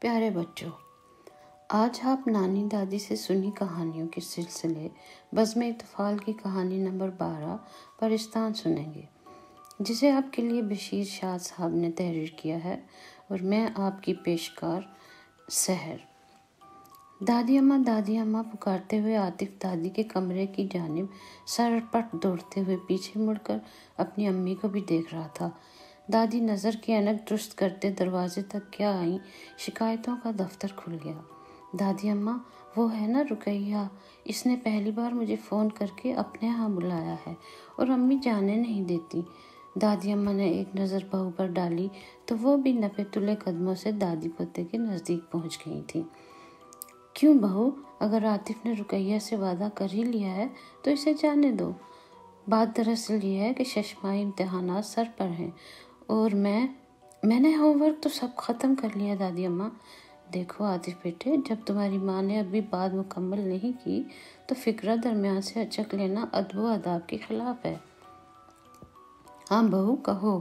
پیارے بچوں، آج آپ نانی دادی سے سنی کہانیوں کے سلسلے بزم اطفال کی کہانی نمبر 12 پرستان سنیں گے، جسے آپ کے لیے بشیر شاہ صاحب نے تحریر کیا ہے اور میں آپ کی پیشکار سحر۔ دادی اماں پکارتے ہوئے عاطف دادی کے کمرے کی جانب سر پٹ دوڑتے ہوئے پیچھے مڑ کر اپنی امی کو بھی دیکھ رہا تھا۔ دادی نظر کی اینک درست کرتے دروازے تک کیا آئیں، شکایتوں کا دفتر کھل گیا۔ دادی اماں، وہ ہے نا رقیہ، اس نے پہلی بار مجھے فون کر کے اپنے ہاں بلایا ہے اور امی جانے نہیں دیتی۔ دادی اماں نے ایک نظر بہو پر ڈالی تو وہ بھی نپے تلے قدموں سے دادی پوتے کے نزدیک پہنچ گئی تھی۔ کیوں بہو، اگر عاطف نے رقیہ سے وعدہ کر ہی لیا ہے تو اسے جانے دو۔ بات دراصل یہ ہے کہ ششماہی امتحانات سر پر ہیں اور میں نے ہوم ورک تو سب ختم کر لیا دادی اماں۔ دیکھو عاطف بیٹے، جب تمہاری ماں نے ابھی بات مکمل نہیں کی تو فکرہ درمیان سے اچک لینا ادب و آداب کے خلاف ہے۔ ہاں بہو کہو۔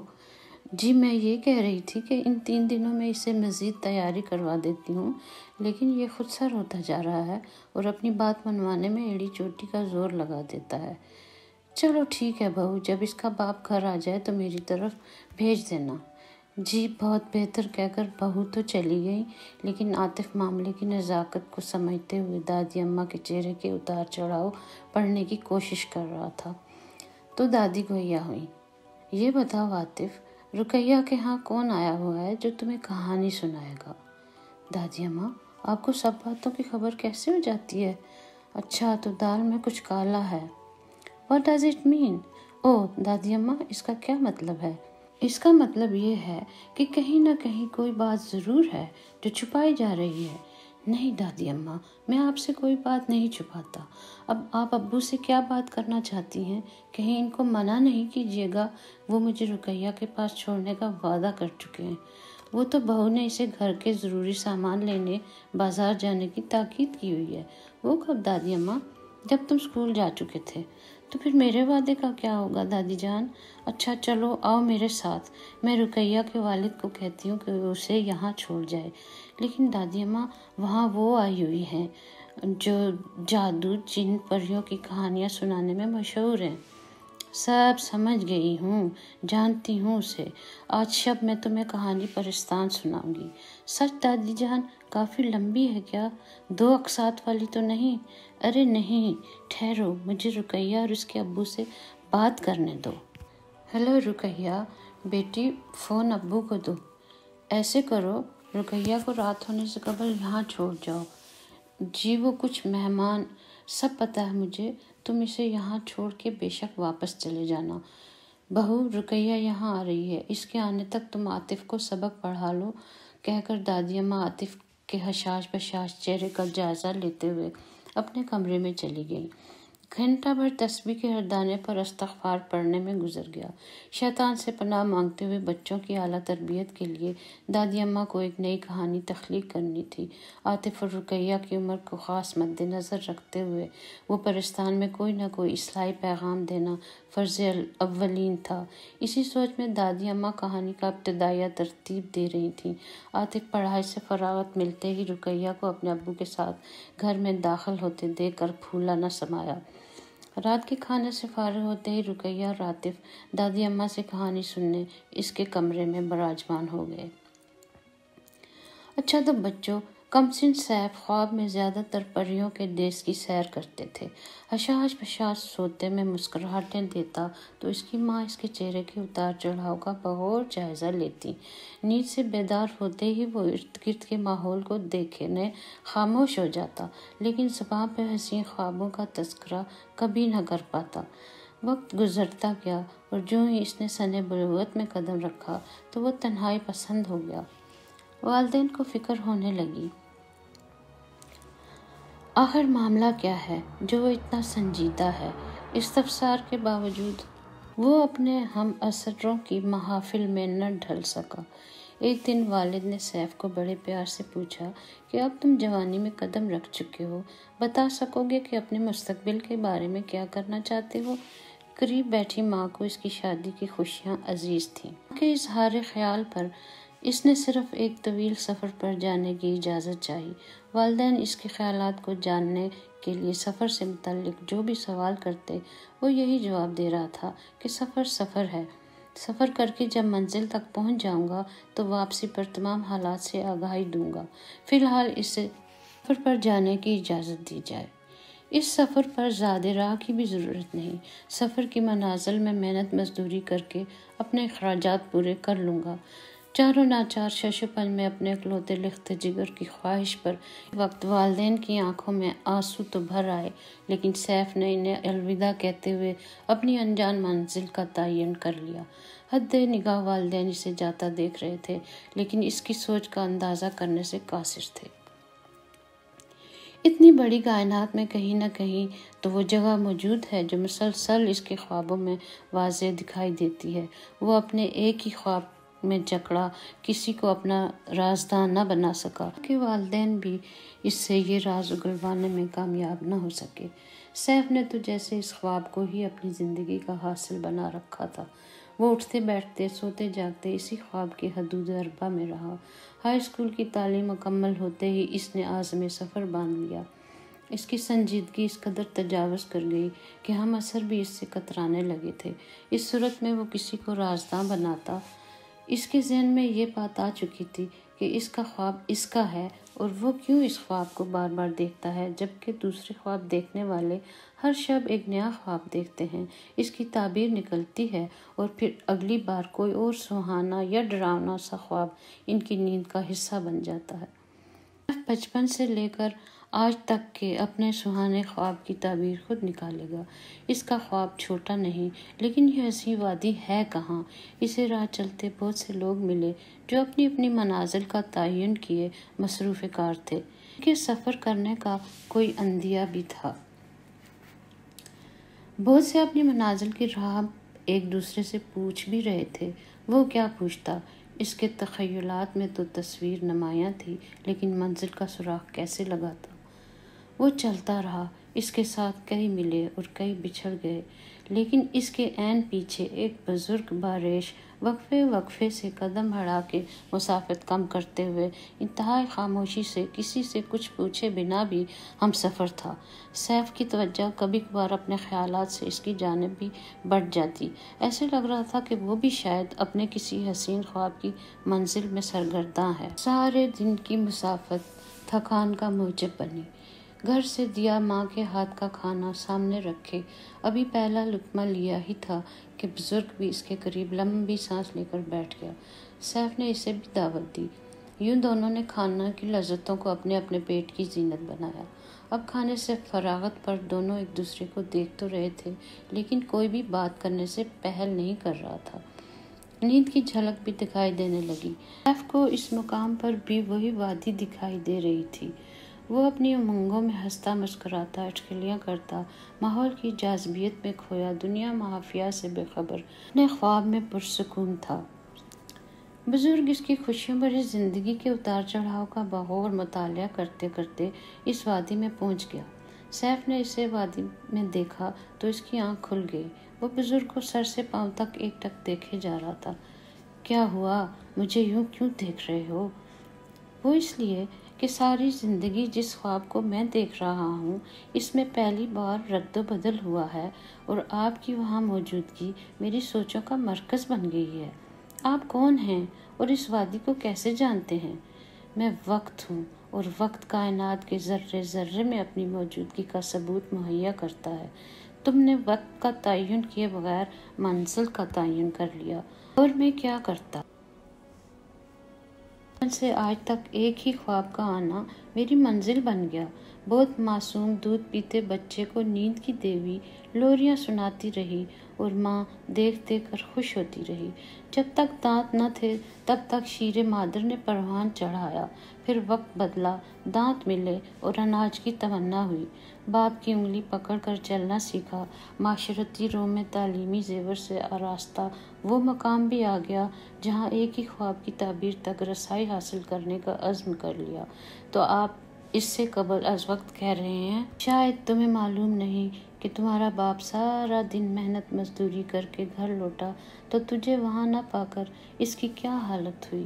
جی میں یہ کہہ رہی تھی کہ ان 3 دنوں میں اسے مزید تیاری کروا دیتی ہوں، لیکن یہ خود سر ہوتا جا رہا ہے اور اپنی بات منوانے میں ایڑی چوٹی کا زور لگا دیتا ہے۔ چلو ٹھیک ہے بہو، جب اس کا باپ گھر آ جائے تو میری طرف بھیج دینا۔ جی بہت بہتر کہہ کر بہو تو چلی گئی، لیکن عاطف معاملے کی نزاکت کو سمجھتے ہوئے دادی اماں کے چہرے کے اتار چڑھاؤ پڑھنے کی کوشش کر رہا تھا۔ تو دادی گویا ہوئی، یہ بتاؤ عاطف، رقیہ کے ہاں کون آیا ہوا ہے جو تمہیں کہانی سنائے گا؟ دادی اماں، آپ کو سب باتوں کی خبر کیسے ہو جاتی ہے؟ اچھا تو دال میں کچھ کالا ہے۔ What does it mean؟ اوہ دادی اماں، اس کا کیا مطلب ہے؟ اس کا مطلب یہ ہے کہ کہیں نہ کہیں کوئی بات ضرور ہے جو چھپائی جا رہی ہے۔ نہیں دادی اماں، میں آپ سے کوئی بات نہیں چھپاتا۔ اب آپ ابو سے کیا بات کرنا چاہتی ہیں؟ کہیں ان کو منع نہیں کیجیے گا، وہ مجھے رقیہ کے پاس چھوڑنے کا وعدہ کر چکے ہیں۔ وہ تو بہو نے اسے گھر کے ضروری سامان لینے بازار جانے کی تاکید کی ہوئی ہے۔ وہ کب دادی اماں؟ جب تم اسکول جا چکے تھے۔ تو پھر میرے وعدے کا کیا ہوگا دادی جان؟ اچھا چلو آؤ میرے ساتھ، میں رقیہ کے والد کو کہتی ہوں کہ اسے یہاں چھوڑ جائے۔ لیکن دادی اماں، وہاں وہ آئی ہوئی ہیں جو جادو، جن، پریوں کی کہانیاں سنانے میں مشہور ہیں۔ سب سمجھ گئی ہوں، جانتی ہوں اسے۔ آج شب میں تمہیں کہانی پرستان سناؤں گی۔ سچ دادی جان؟ کافی لمبی ہے کیا؟ 2 اقساط والی تو نہیں؟ ارے نہیں، ٹھہرو، مجھے رقیہ اور اس کے ابو سے بات کرنے دو۔ ہیلو رقیہ بیٹی، فون ابو کو دو۔ ایسے کرو، رقیہ کو رات ہونے سے قبل یہاں چھوڑ جاؤ۔ جی وہ کچھ مہمان، سب پتہ ہے مجھے، تم اسے یہاں چھوڑ کے بے شک واپس چلے جانا۔ بہو رقیہ یہاں آ رہی ہے، اس کے آنے تک تم عاطف کو سبق پڑھا لو، کہہ کر دادی اماں عاطف کے حشاش بشاش چہرے کا جائزہ لیتے ہوئے اپنے کمرے میں چلی گئیں۔ گھنٹہ بھر تسبیح کے ہر دانے پر استغفار پڑھنے میں گزر گیا۔ شیطان سے پناہ مانگتے ہوئے بچوں کی اعلیٰ تربیت کے لیے دادی اماں کو ایک نئی کہانی تخلیق کرنی تھی۔ عاطف اور رقیہ کی عمر کو خاص مد نظر رکھتے ہوئے وہ پرستان میں کوئی نہ کوئی اصلاحی پیغام دینا فرض اولین تھا۔ اسی سوچ میں دادی اماں کہانی کا ابتدائیہ ترتیب دے رہی تھیں۔ عاطف پڑھائی سے فراغت ملتے ہی رقیہ کو اپنے ابو کے ساتھ گھر میں داخل ہوتے دیکھ کر پھولا نہ سمایا۔ رات کے کھانے سے فارغ ہوتے ہی رقیہ اور عاطف دادی اماں سے کہانی سننے اس کے کمرے میں براجمان ہو گئے۔ اچھا تو بچوں، کم سن سیف خواب میں زیادہ تر پریوں کے دیس کی سیر کرتے تھے۔ حشاش بشاش سوتے میں مسکراہٹیں دیتا تو اس کی ماں اس کے چہرے کے اتار چڑھاؤ کا بغور جائزہ لیتی۔ نیند سے بیدار ہوتے ہی وہ ارد گرد کے ماحول کو دیکھنے خاموش ہو جاتا، لیکن زباں پہ حسین خوابوں کا تذکرہ کبھی نہ کر پاتا۔ وقت گزرتا گیا اور جو ہی اس نے سن بلوغت میں قدم رکھا تو وہ تنہائی پسند ہو گیا۔ والدین کو فکر ہونے لگی، آخر معاملہ کیا ہے جو وہ اتنا سنجیدہ ہے؟ استفسار کے باوجود وہ اپنے ہم عصروں کی محافل میں نہ ڈھل سکا۔ ایک دن والد نے سیف کو بڑے پیار سے پوچھا کہ اب تم جوانی میں قدم رکھ چکے ہو، بتا سکو گے کہ اپنے مستقبل کے بارے میں کیا کرنا چاہتے ہو؟ قریب بیٹھی ماں کو اس کی شادی کی خوشیاں عزیز تھیں۔ کہ اظہار خیال پر اس نے صرف ایک طویل سفر پر جانے کی اجازت چاہی۔ والدین اس کے خیالات کو جاننے کے لیے سفر سے متعلق جو بھی سوال کرتے وہ یہی جواب دے رہا تھا کہ سفر سفر ہے، سفر کر کے جب منزل تک پہنچ جاؤں گا تو واپسی پر تمام حالات سے آگاہی دوں گا، فی الحال اسے سفر پر جانے کی اجازت دی جائے۔ اس سفر پر زیادہ راہ کی بھی ضرورت نہیں، سفر کی منازل میں محنت مزدوری کر کے اپنے اخراجات پورے کر لوں گا۔ چاروں ناچار شش و پل میں اپنے اکلوتے لخت جگر کی خواہش پر وقت والدین کی آنکھوں میں آنسو تو بھر آئے، لیکن سیف نے انہیں الوداع کہتے ہوئے اپنی انجان منزل کا تعین کر لیا۔ حد نگاہ والدین اسے جاتا دیکھ رہے تھے، لیکن اس کی سوچ کا اندازہ کرنے سے قاصر تھے۔ اتنی بڑی کائنات میں کہیں نہ کہیں تو وہ جگہ موجود ہے جو مسلسل اس کے خوابوں میں واضح دکھائی دیتی ہے۔ وہ اپنے ایک ہی خواب میں جکڑا کسی کو اپنا رازداں نہ بنا سکا کہ والدین بھی اس سے یہ راز اگلوانے میں کامیاب نہ ہو سکے۔ سیف نے تو جیسے اس خواب کو ہی اپنی زندگی کا حاصل بنا رکھا تھا۔ وہ اٹھتے بیٹھتے سوتے جاگتے اسی خواب کے حدود اربا میں رہا۔ ہائی اسکول کی تعلیم مکمل ہوتے ہی اس نے عازم سفر باندھ لیا۔ اس کی سنجیدگی اس قدر تجاوز کر گئی کہ ہم عصر بھی اس سے کترانے لگے تھے۔ اس صورت میں وہ کسی کو رازداں بناتا۔ اس کے ذہن میں یہ بات آ چکی تھی کہ اس کا خواب اس کا ہے اور وہ کیوں اس خواب کو بار بار دیکھتا ہے جبکہ دوسرے خواب دیکھنے والے ہر شب ایک نیا خواب دیکھتے ہیں۔ اس کی تعبیر نکلتی ہے اور پھر اگلی بار کوئی اور سہانا یا ڈراؤنا سا خواب ان کی نیند کا حصہ بن جاتا ہے۔ بچپن سے لے کر آج تک کے اپنے سہانے خواب کی تعبیر خود نکالے گا۔ اس کا خواب چھوٹا نہیں، لیکن یہ حسین وادی ہے کہاں؟ اسے راہ چلتے بہت سے لوگ ملے جو اپنی اپنی منازل کا تعین کیے مصروف کار تھے، کہ سفر کرنے کا کوئی اندیہ بھی تھا۔ بہت سے اپنی منازل کی راہ ایک دوسرے سے پوچھ بھی رہے تھے۔ وہ کیا پوچھتا؟ اس کے تخیلات میں تو تصویر نمایاں تھی، لیکن منزل کا سراغ کیسے لگاتا؟ وہ چلتا رہا۔ اس کے ساتھ کئی ملے اور کئی بچھڑ گئے، لیکن اس کے عین پیچھے ایک بزرگ باریش وقفے وقفے سے قدم بڑھا کے مسافت کم کرتے ہوئے انتہائی خاموشی سے کسی سے کچھ پوچھے بنا بھی ہم سفر تھا۔ سیف کی توجہ کبھی کبھار اپنے خیالات سے اس کی جانب بھی بڑھ جاتی۔ ایسے لگ رہا تھا کہ وہ بھی شاید اپنے کسی حسین خواب کی منزل میں سرگرداں ہے۔ سارے دن کی مسافت تھکان کا موجب بنی۔ گھر سے دیا ماں کے ہاتھ کا کھانا سامنے رکھے ابھی پہلا لقمہ لیا ہی تھا کہ بزرگ بھی اس کے قریب لمبی سانس لے کر بیٹھ گیا۔ سیف نے اسے بھی دعوت دی۔ یوں دونوں نے کھانا کی لذتوں کو اپنے اپنے پیٹ کی زینت بنایا۔ اب کھانے سے فراغت پر دونوں ایک دوسرے کو دیکھ تو رہے تھے، لیکن کوئی بھی بات کرنے سے پہل نہیں کر رہا تھا۔ نیند کی جھلک بھی دکھائی دینے لگی۔ سیف کو اس مقام پر بھی وہی وادی دکھائی دے رہی تھی۔ وہ اپنی امنگوں میں ہنستا مسکراتا اٹکلیاں کرتا، ماحول کی جاذبیت میں کھویا، دنیا مافیا سے بے خبر اپنے خواب میں پرسکون تھا۔ بزرگ اس کی خوشیوں بھری زندگی کے اتار چڑھاؤ کا بغور مطالعہ کرتے کرتے اس وادی میں پہنچ گیا۔ سیف نے اسے وادی میں دیکھا تو اس کی آنکھ کھل گئی۔ وہ بزرگ کو سر سے پاؤں تک ایک ٹک دیکھے جا رہا تھا۔ کیا ہوا؟ مجھے یوں کیوں دیکھ رہے ہو؟ وہ اس لیے کہ ساری زندگی جس خواب کو میں دیکھ رہا ہوں اس میں پہلی بار رد و بدل ہوا ہے اور آپ کی وہاں موجودگی میری سوچوں کا مرکز بن گئی ہے۔ آپ کون ہیں اور اس وادی کو کیسے جانتے ہیں؟ میں وقت ہوں اور وقت کائنات کے ذرے ذرے میں اپنی موجودگی کا ثبوت مہیا کرتا ہے۔ تم نے وقت کا تعین کیے بغیر منزل کا تعین کر لیا، اور میں کیا کرتا؟ بچپن سے آج تک ایک ہی خواب کا آنا میری منزل بن گیا۔ بہت معصوم دودھ پیتے بچے کو نیند کی دیوی لوریاں سناتی رہی اور ماں دیکھ دیکھ کر خوش ہوتی رہی۔ جب تک دانت نہ تھے تب تک شیر مادر نے پروان چڑھایا، پھر وقت بدلا، دانت ملے اور اناج کی تمنا ہوئی۔ باپ کی انگلی پکڑ کر چلنا سیکھا، معاشرتی رو میں تعلیمی زیور سے آراستہ وہ مقام بھی آ گیا جہاں ایک ہی خواب کی تعبیر تک رسائی حاصل کرنے کا عزم کر لیا۔ تو آپ اس سے قبل از وقت کہہ رہے ہیں، شاید تمہیں معلوم نہیں کہ تمہارا باپ سارا دن محنت مزدوری کر کے گھر لوٹا تو تجھے وہاں نہ پا کر اس کی کیا حالت ہوئی۔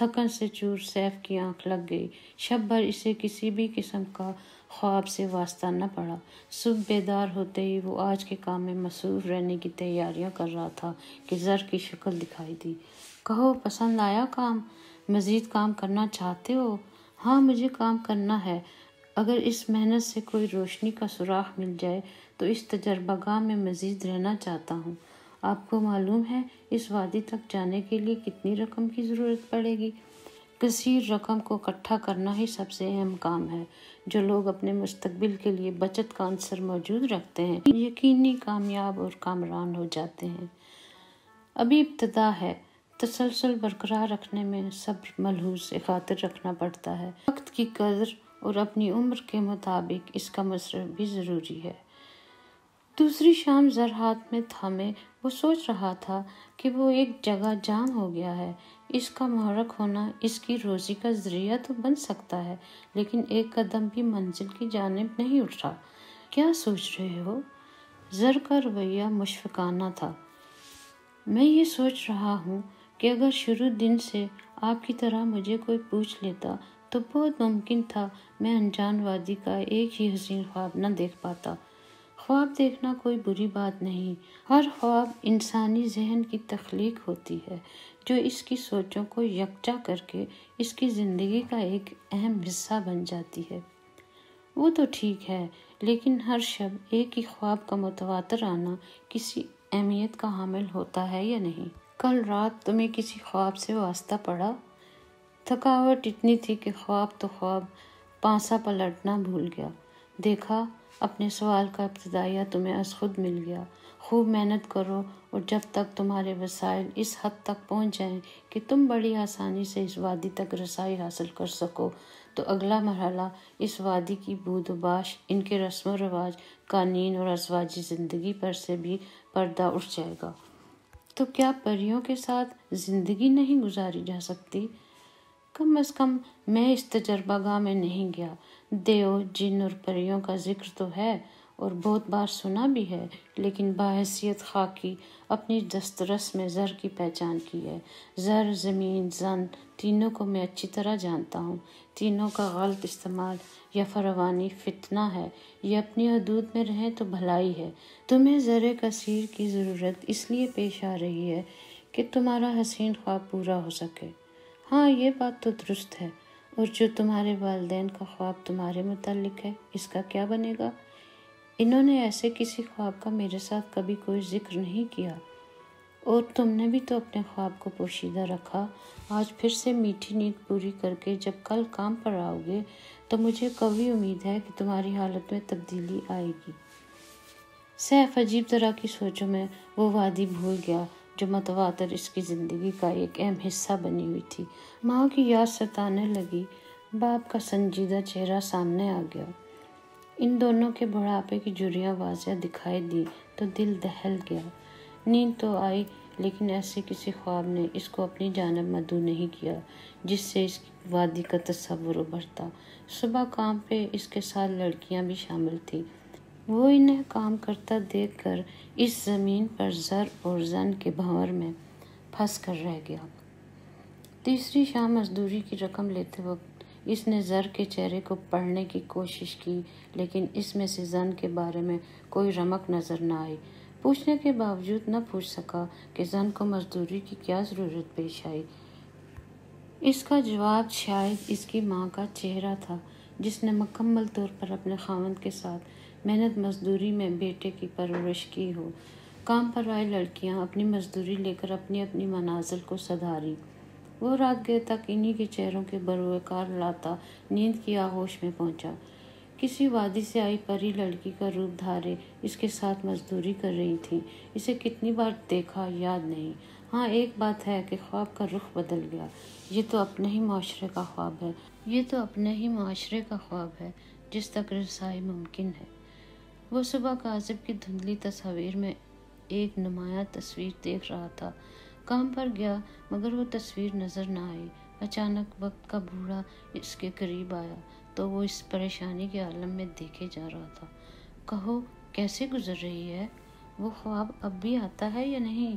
تھکن سے چور سیف کی آنکھ لگ گئی۔ شب بھر اسے کسی بھی قسم کا خواب سے واسطہ نہ پڑا۔ صبح بیدار ہوتے ہی وہ آج کے کام میں مصروف رہنے کی تیاریاں کر رہا تھا کہ زر کی شکل دکھائی دی۔ کہو، پسند آیا کام؟ مزید کام کرنا چاہتے ہو؟ ہاں، مجھے کام کرنا ہے۔ اگر اس محنت سے کوئی روشنی کا سراغ مل جائے تو اس تجربہ گاہ میں مزید رہنا چاہتا ہوں۔ آپ کو معلوم ہے اس وادی تک جانے کے لیے کتنی رقم کی ضرورت پڑے گی؟ کثیر رقم کو اکٹھا کرنا ہی سب سے اہم کام ہے۔ جو لوگ اپنے مستقبل کے لیے بچت کا عنصر موجود رکھتے ہیں یقینی کامیاب اور کامران ہو جاتے ہیں۔ ابھی ابتدا ہے، تسلسل برقرار رکھنے میں صبر ملحوظ خاطر رکھنا پڑتا ہے۔ وقت کی قدر اور اپنی عمر کے مطابق اس کا مصرف بھی ضروری ہے۔ دوسری شام زر ہاتھ میں تھامے وہ سوچ رہا تھا کہ وہ ایک جگہ جام ہو گیا ہے۔ اس کا محرک ہونا اس کی روزی کا ذریعہ تو بن سکتا ہے، لیکن ایک قدم بھی منزل کی جانب نہیں اٹھ رہا۔ کیا سوچ رہے ہو؟ زر کا رویہ مشفقانہ تھا۔ میں یہ سوچ رہا ہوں کہ اگر شروع دن سے آپ کی طرح مجھے کوئی پوچھ لیتا تو بہت ممکن تھا میں انجان وادی کا ایک ہی حسین خواب نہ دیکھ پاتا۔ خواب دیکھنا کوئی بری بات نہیں۔ ہر خواب انسانی ذہن کی تخلیق ہوتی ہے جو اس کی سوچوں کو یکجا کر کے اس کی زندگی کا ایک اہم حصہ بن جاتی ہے۔ وہ تو ٹھیک ہے، لیکن ہر شب ایک ہی خواب کا متواتر آنا کسی اہمیت کا حامل ہوتا ہے یا نہیں؟ کل رات تمہیں کسی خواب سے واسطہ پڑا؟ تھکاوٹ اتنی تھی کہ خواب تو خواب، پانسا پلٹنا بھول گیا۔ دیکھا، اپنے سوال کا ابتدائیہ تمہیں از خود مل گیا۔ خوب محنت کرو اور جب تک تمہارے وسائل اس حد تک پہنچ جائیں کہ تم بڑی آسانی سے اس وادی تک رسائی حاصل کر سکو تو اگلا مرحلہ اس وادی کی بود و باش، ان کے رسم و رواج، قوانین اور ازواجی زندگی پر سے بھی پردہ اٹھ جائے گا۔ تو کیا پریوں کے ساتھ زندگی نہیں گزاری جا سکتی؟ کم از کم میں اس تجربہ گاہ میں نہیں گیا۔ دیو، جن اور پریوں کا ذکر تو ہے اور بہت بار سنا بھی ہے، لیکن بحیثیت خاکی اپنی دسترس میں زر کی پہچان کی ہے۔ زر، زمین، زن، تینوں کو میں اچھی طرح جانتا ہوں۔ تینوں کا غلط استعمال یا فراوانی فتنہ ہے، یہ اپنی حدود میں رہیں تو بھلائی ہے۔ تمہیں زر کثیر کی ضرورت اس لیے پیش آ رہی ہے کہ تمہارا حسین خواب پورا ہو سکے۔ ہاں، یہ بات تو درست ہے۔ اور جو تمہارے والدین کا خواب تمہارے متعلق ہے، اس کا کیا بنے گا؟ انہوں نے ایسے کسی خواب کا میرے ساتھ کبھی کوئی ذکر نہیں کیا۔ اور تم نے بھی تو اپنے خواب کو پوشیدہ رکھا۔ آج پھر سے میٹھی نیند پوری کر کے جب کل کام پر آؤ گے تو مجھے قوی امید ہے کہ تمہاری حالت میں تبدیلی آئے گی۔ سیف عجیب طرح کی سوچوں میں وہ وادی بھول گیا جو متواتر اس کی زندگی کا ایک اہم حصہ بنی ہوئی تھی۔ ماں کی یاد ستانے لگی۔ باپ کا سنجیدہ چہرہ سامنے آ گیا۔ ان دونوں کے بڑھاپے کی جھریاں واضح دکھائی دی تو دل دہل گیا۔ نیند تو آئی، لیکن ایسے کسی خواب نے اس کو اپنی جانب مدعو نہیں کیا جس سے اس کی وادی کا تصور ابھرتا۔ صبح کام پہ اس کے ساتھ لڑکیاں بھی شامل تھیں۔ وہ انہیں کام کرتا دیکھ کر اس زمین پر زر اور زن کے بھنور میں پھنس کر رہ گیا۔ تیسری شام مزدوری کی رقم لیتے وقت اس نے زر کے چہرے کو پڑھنے کی کوشش کی، لیکن اس میں سے زن کے بارے میں کوئی رمق نظر نہ آئی۔ پوچھنے کے باوجود نہ پوچھ سکا کہ زن کو مزدوری کی کیا ضرورت پیش آئی۔ اس کا جواب شاید اس کی ماں کا چہرہ تھا، جس نے مکمل طور پر اپنے خاوند کے ساتھ محنت مزدوری میں بیٹے کی پرورش کی ہو۔ کام پر آئی لڑکیاں اپنی مزدوری لے کر اپنی اپنی منازل کو سدھاریں۔ وہ رات گئے تک انہی کے چہروں کے بروقار لاتا نیند کی آغوش میں پہنچا۔ کسی وادی سے آئی پری لڑکی کا روپ دھارے اس کے ساتھ مزدوری کر رہی تھیں۔ اسے کتنی بار دیکھا یاد نہیں۔ ہاں، ایک بات ہے کہ خواب کا رخ بدل گیا۔ یہ تو اپنے ہی معاشرے کا خواب ہے جس تک رسائی ممکن ہے۔ وہ صبح کاذب کی دھندلی تصاویر میں ایک نمایاں تصویر دیکھ رہا تھا۔ کام پر گیا مگر وہ تصویر نظر نہ آئی۔ اچانک وقت کا بوڑھا اس کے قریب آیا تو وہ اس پریشانی کے عالم میں دیکھے جا رہا تھا۔ کہو، کیسے گزر رہی ہے؟ وہ خواب اب بھی آتا ہے یا نہیں؟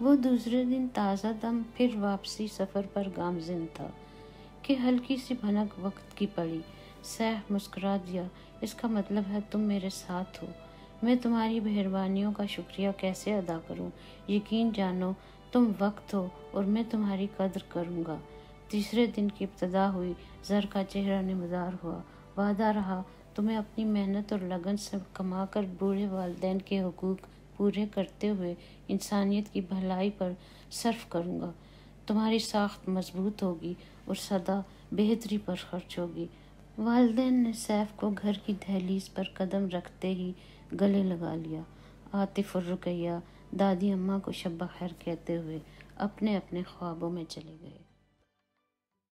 وہ دوسرے دن تازہ دم پھر واپسی سفر پر گامزن تھا کہ ہلکی سی بھنک وقت کی پڑی۔ سیف مسکرا دیا، اس کا مطلب ہے تم میرے ساتھ ہو۔ میں تمہاری مہربانیوں کا شکریہ کیسے ادا کروں؟ یقین جانو تم وقت ہو اور میں تمہاری قدر کروں گا۔ تیسرے دن کی ابتدا ہوئی، زر کا چہرہ نمودار ہوا۔ وعدہ رہا تمہیں اپنی محنت اور لگن سے کما کر بوڑھے والدین کے حقوق پورے کرتے ہوئے انسانیت کی بھلائی پر صرف کروں گا۔ تمہاری ساخت مضبوط ہوگی اور سدا بہتری پر خرچ ہوگی۔ والدین نے سیف کو گھر کی دہلیز پر قدم رکھتے ہی گلے لگا لیا۔ عاطف اور رقیہ دادی اماں کو شب بخیر کہتے ہوئے اپنے اپنے خوابوں میں چلے گئے۔